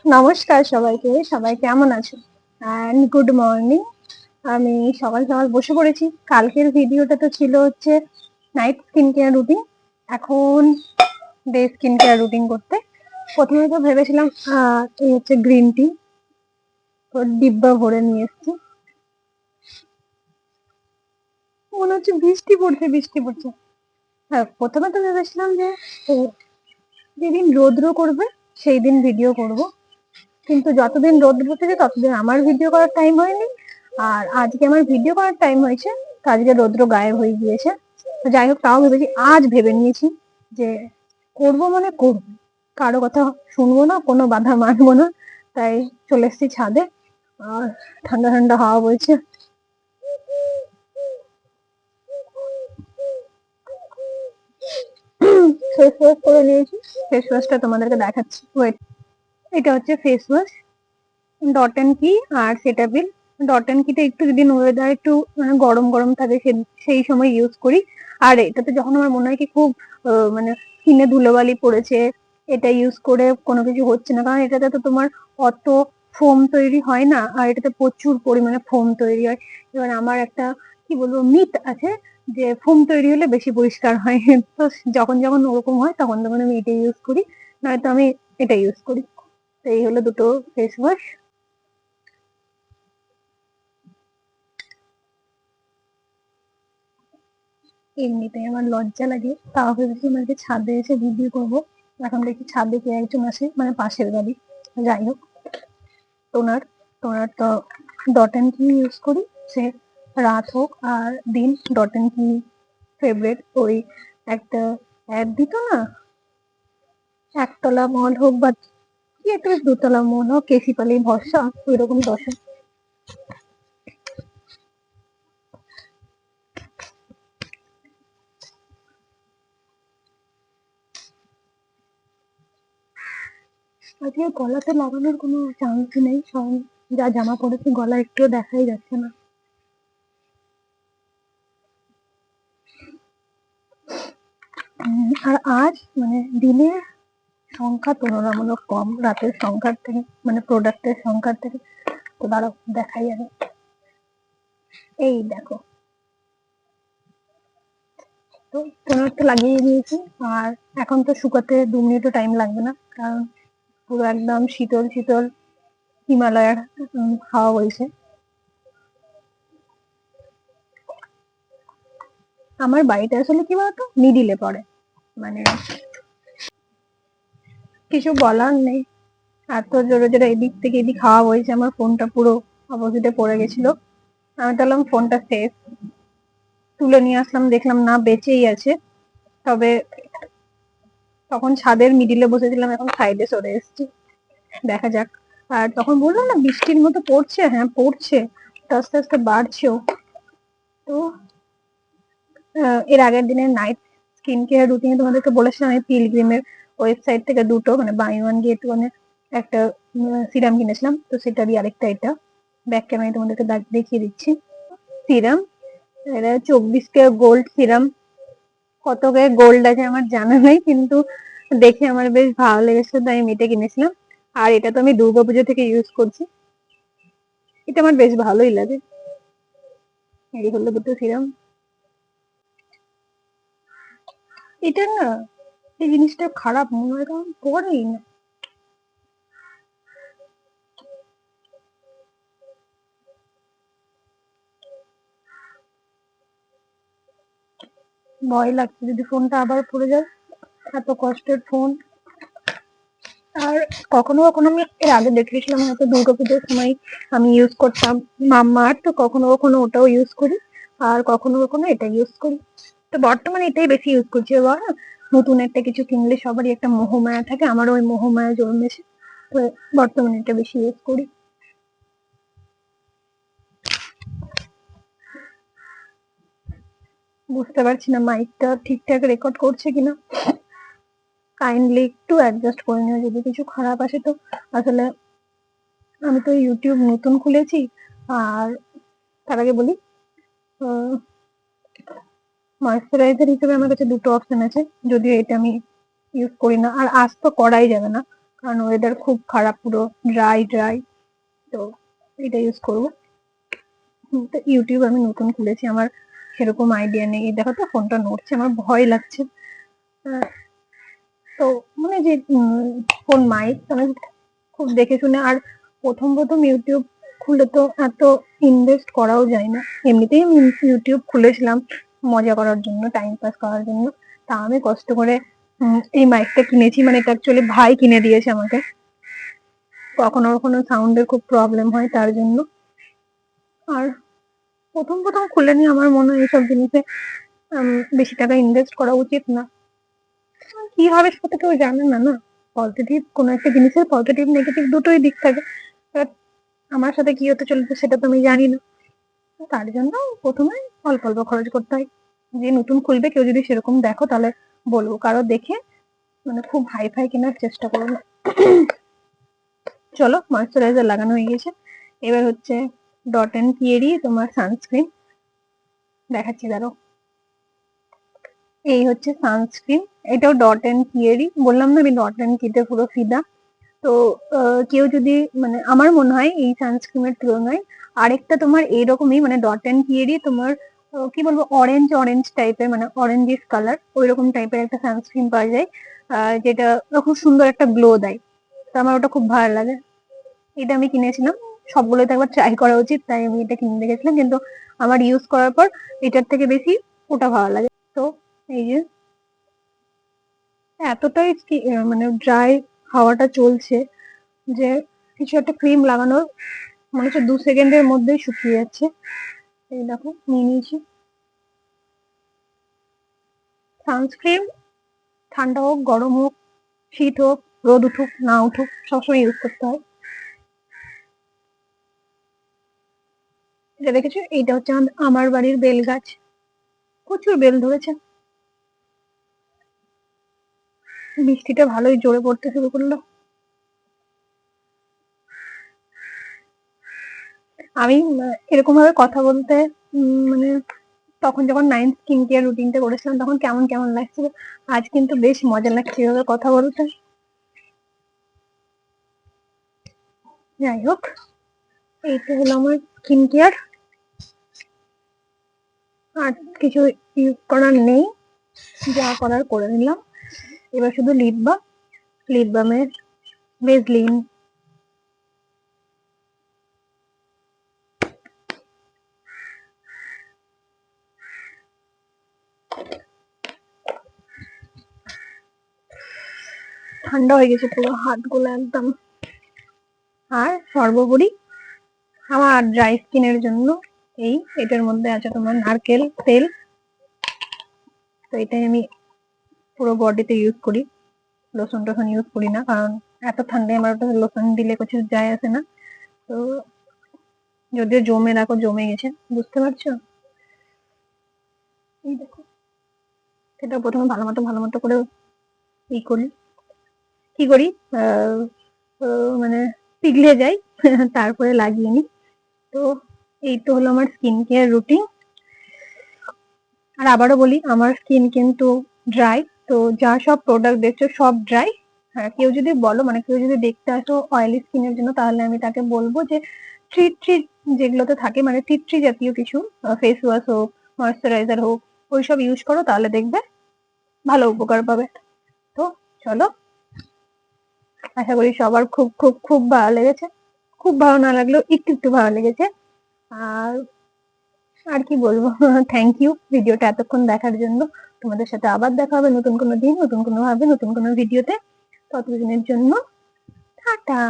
নমস্কার সবাইকে। সবাই কেমন আছো? And good morning. আমি সকাল সকাল বসে পড়েছি। কালকের ভিডিওটা তো ছিল হচ্ছে নাইট স্কিন কেয়ার রুটিন, এখন ডে স্কিন কেয়ার রুটিন করতে। প্রথমে তো ভেবেছিলাম এই হচ্ছে গ্রিন টি, ডিব্বা ভরে নিয়ে এসেছি। মনে হচ্ছে বৃষ্টি পড়ছে বৃষ্টি পড়ছে। হ্যাঁ, প্রথমে তো ভেবেছিলাম যে যেদিন রৌদ্র করবে সেই দিন ভিডিও করব, কিন্তু যতদিন রোদ্র থেকে ততদিন আমার ভিডিও করার টাইম হয়নি। আর আজকে আমার ভিডিও করার টাইম হয়েছে, তো আজকে রৌদ্র গায়েব হয়ে গিয়েছে। তো যাই হোক, তাও ভেবেছি, আজ ভেবে নিয়েছি যে করবো মানে করবো, কারো কথা শুনবো না, কোনো বাধা মানবো না। তাই চলে এসেছি ছাদে, আর ঠান্ডা ঠান্ডা হাওয়া বইছে। ফেস ওয়াশ করে নিয়েছি, ফেস ওয়াশটা তোমাদেরকে দেখাচ্ছি, ওয়েট। এটা হচ্ছে ফেস ওয়াশ, ডট এন্ড কি আর সেটাফিল। ডট এন্ড কিটা একটু যদি ওয়েদার একটু মানে গরম গরম থাকে সেই সময় ইউজ করি। আর এটাতে যখন আমার মনে হয় কি খুব মানে স্কিনে ধুলোবালি পড়েছে, এটা ইউজ করে কোনো কিছু হচ্ছে না, কারণ এটাতে তো তোমার অত ফোম তৈরি হয় না, আর এটাতে প্রচুর পরিমাণে ফোম তৈরি হয়। এবার আমার একটা কি বলবো মিথ আছে যে ফোম তৈরি হলে বেশি পরিষ্কার হয়। তো যখন যখন ওরকম হয় তখন তখন আমি এটা ইউজ করি, নয়তো আমি এটা ইউজ করি। তো এই হলো দুটো ফেস ওয়াশ। এমনিতেই আমার লজ্জা লাগে, তাও ভেবেছি মানে ছাদে এসে ভিডিও করবো। এখন দেখি ছাদে কে একজন আসে, মানে পাশের বাড়ি। যাই হোক, টোনার টোনার তো ডট এন্ড কি ইউজ করি, সে রাত হোক আর দিন ডট এন্ড কি ফেভারিট। ওই একটা অ্যাড দিত না, একতলা মল হোক বা কি একটা বেশ দোতলা মল হোক, কেসি পালেই ভরসা, ওই রকম দশা। আজকে গলাতে লাগানোর কোনো চান্স নেই, সব যা জামা পড়েছে গলা একটুও দেখাই যাচ্ছে না। আর আজ মানে দিনের সংখ্যা তুলনামূলক কম রাতের সংখ্যার থেকে, মানে প্রোডাক্টের সংখ্যার থেকে। তো দাঁড়াও দেখাই আগে। এই দেখো, তো টোনারটা লাগিয়ে নিয়েছি। আর এখন তো শুকাতে 2 মিনিটও টাইম লাগবে না, কারণ পুরো একদম শীতল শীতল হিমালয়ের হাওয়া বইছে। আমার বাড়িটা আসলে কি বলতো মিডিলে পড়ে, মানে কিছু বলার নেই। এত জোরে জোরে এদিক থেকে এদিক হাওয়া বইছে, আমার ফোনটা পুরো অপোজিটে পড়ে গেছিল। আমি তো ফোনটা সেফ, তুলে নিয়ে আসলাম, দেখলাম না বেঁচেই আছে। তবে তখন ছাদের মিডিলে বসেছিলাম, এখন সাইডে সরে এসেছি, দেখা যাক। আর তখন বললাম না বৃষ্টির মতো পড়ছে, হ্যাঁ পড়ছে, আস্তে আস্তে বাড়ছেও। তো এর আগের দিনের নাইট স্কিন কেয়ার রুটিনে তোমাদেরকে বলেছিলাম আমি পিলগ্রিমের ওয়েবসাইট থেকে দুটো মানে বাই ওয়ান গেট ওয়ানে একটা সিরাম কিনেছিলাম, তো সেটারই আরেকটা এটা। ব্যাক ক্যামেরায় তোমাদেরকে দেখিয়ে দিচ্ছি। সিরাম, এটা 24 কে গোল্ড সিরাম। কত কে গোল্ড আছে আমার জানা নেই, কিন্তু দেখে আমার বেশ ভালো লেগেছিল, তাই আমি এটা কিনেছিলাম। আর এটা তো আমি দুর্গাপুজো থেকে ইউজ করছি, এটা আমার বেশ ভালোই লাগে। এই হলো দুটো সিরাম। এটা না, এই জিনিসটা খারাপ মনে হয়, কারণ পরেই না। ভয় লাগছে যদি ফোনটা আবার পড়ে যায়, এত কষ্টের ফোন। আর কখনো কখনো আমি এর আগে দেখেছিলাম হয়তো দুর্গাপুজোর সময় আমি ইউজ করতাম মাম্মা, তো কখনো কখনো ওটাও ইউজ করি, আর কখনো কখনো এটা ইউজ করি। তো বর্তমানে এটাই বেশি ইউজ করছি। এবার নতুন একটা কিছু কিনলে সবারই একটা মোহমায়া থাকে, আমারও ওই মোহমায়া জন্মেছে, তো বর্তমানে এটা বেশি ইউজ করি। বুঝতে পারছি না মাইকটা ঠিকঠাক রেকর্ড করছে কিনা, কাইন্ডলি একটু অ্যাডজাস্ট করে নিও যদি কিছু খারাপ আসে। তো আসলে আমি তো ইউটিউব নতুন খুলেছি, আর তার আগে বলি ময়েশ্চারাইজার হিসেবে আমার কাছে দুটো অপশন আছে, যদিও এটা আমি ইউজ করি না, আর আজ তো করাই যাবে না, কারণ ওয়েদার খুব খারাপ, পুরো ড্রাই তো এটা ইউজ করবো। তো ইউটিউব আমি নতুন খুলেছি, আমার সেরকম আইডিয়া নেই। দেখো তো ফোনটা নড়ছে, আমার ভয় লাগছে। তো মানে যে ফোন মাইক আমি খুব দেখে শুনে, আর প্রথম ইউটিউব খুলে তো এত ইনভেস্ট করাও যায় না। এমনিতেই আমি ইউটিউব খুলেছিলাম মজা করার জন্য, টাইম পাস করার জন্য। তা আমি কষ্ট করে এই মাইকটা কিনেছি, মানে এটা অ্যাকচুয়ালি ভাই কিনে দিয়েছে আমাকে। কখনো কখনো সাউন্ডের খুব প্রবলেম হয় তার জন্য। আর প্রথম খুলে নিয়ে আমার মনে হয় এইসব জিনিসে বেশি টাকা ইনভেস্ট করা উচিত না। কি হবে সেটা কেউ জানে না, না। পজিটিভ কোনো একটা জিনিসের পজিটিভ নেগেটিভ দুটোই দিক থাকে। আমার সাথে কি হতে চলেছে সেটা তো আমি জানি না। তার জন্য প্রথমে অল্প অল্প খরচ করতে হয়। যে নতুন খুলবে কেউ যদি সেরকম দেখো তাহলে বলবো, কারো দেখে মানে খুব হাই ফাই কেনার চেষ্টা করো না। চলো, ময়েশ্চারাইজার লাগানো হয়ে গেছে, এবার হচ্ছে ডট এন্ড কিয়েরই তোমার সানস্ক্রিন দেখাচ্ছি, দাঁড়ো। এই হচ্ছে সানস্ক্রিন, এটাও ডট এন্ড কিয়েরই, বললাম না আমি ডট এন্ড কিতে পুরো ফিদা। তো কেউ যদি মানে আমার মনে হয় এই সানস্ক্রিনের তুলনায় আরেকটা তোমার এইরকমই মানে ডট এন্ড কিয়েরই তোমার কি বলবো অরেঞ্জ টাইপের, মানে অরেঞ্জিস কালার ওই রকম টাইপের একটা সানস্ক্রিন পাওয়া যায়, যেটা খুব সুন্দর একটা গ্লো দেয়। তো আমার ওটা খুব ভালো লাগে, এটা আমি কিনেছিলাম। সবগুলোই তো একবার ট্রাই করা উচিত, তাই আমি এটা কিনে রেখেছিলাম। কিন্তু আমার ইউজ করার পর এটার থেকে বেশি ওটা ভালো লাগে। তো এই যে এতটাই মানে ড্রাই হাওয়াটা চলছে যে কিছু একটা ক্রিম লাগানোর মনে হচ্ছে 2 সেকেন্ডের মধ্যেই শুকিয়ে যাচ্ছে। এই দেখো নিয়ে নিয়েছি সানস্ক্রিন, ঠান্ডা হোক গরম হোক শীত হোক রোদ উঠুক না উঠুক সবসময় ইউজ করতে হয়। এটা দেখেছো, এইটা হচ্ছে আমার বাড়ির বেল গাছ, প্রচুর বেল ধরেছে। বৃষ্টিটা ভালোই জোরে পড়তে শুরু করলো। আমি এরকম ভাবে কথা বলতে মানে তখন যখন 9th স্কিন কেয়ার রুটিনটা করেছিলাম তখন কেমন কেমন লাগছিল, আজ কিন্তু বেশ মজা লাগছে এভাবে কথা বলতে। যাই হোক, এইটা হলো আমার স্কিন কেয়ার, আর কিছু ইউজ করার নেই, যা করার করে নিলাম। এবার শুধু লিপ বামের ভেজলিন, ঠান্ডা হয়ে গেছে পুরো হাতগুলো একদম। আর সর্বোপরি আমার ড্রাই স্কিনের জন্য এটার মধ্যে আছে তোমার নারকেল তেল। তো এটাই আমি পুরো বডিতে ইউজ করি, লোশন টোশন ইউজ করি না, কারণ এত ঠান্ডায় আমার ওটা লোশন দিলে কিছু যায় আসে না। তো যদিও জমে রাখো, জমে গেছে, বুঝতে পারছো। এই দেখো, সেটা প্রথমে ভালো মতো করে করি, কি করি মানে পিঘলে যাই তারপরে লাগিয়ে নি। তো এই তো হলো আমার স্কিন কেয়ার রুটিন। আর আবারও বলি, আমার স্কিন কিন্তু ড্রাই, তো যা সব প্রোডাক্ট দেখছো সব ড্রাই। হ্যাঁ, কেউ যদি বলো মানে কেউ যদি দেখতে আসো অয়েলি স্কিনের জন্য, তাহলে আমি তাকে বলবো যে ট্রি যেগুলোতে থাকে মানে টি জাতীয় কিছু ফেস ওয়াশ হোক ময়েশ্চারাইজার হোক ওইসব ইউজ করো, তাহলে দেখবে ভালো উপকার পাবে। তো চলো, আশা করি সবার খুব খুব খুব ভালো লেগেছে, খুব ভালো না লাগলেও একটু একটু ভালো লেগেছে। আর আর কি বলবো থ্যাংক ইউ ভিডিওটা এতক্ষণ দেখার জন্য। তোমাদের সাথে আবার দেখা হবে নতুন কোনো দিন, নতুন কোনো ভাবে, নতুন কোনো ভিডিওতে। ততদিনের জন্য টাটা।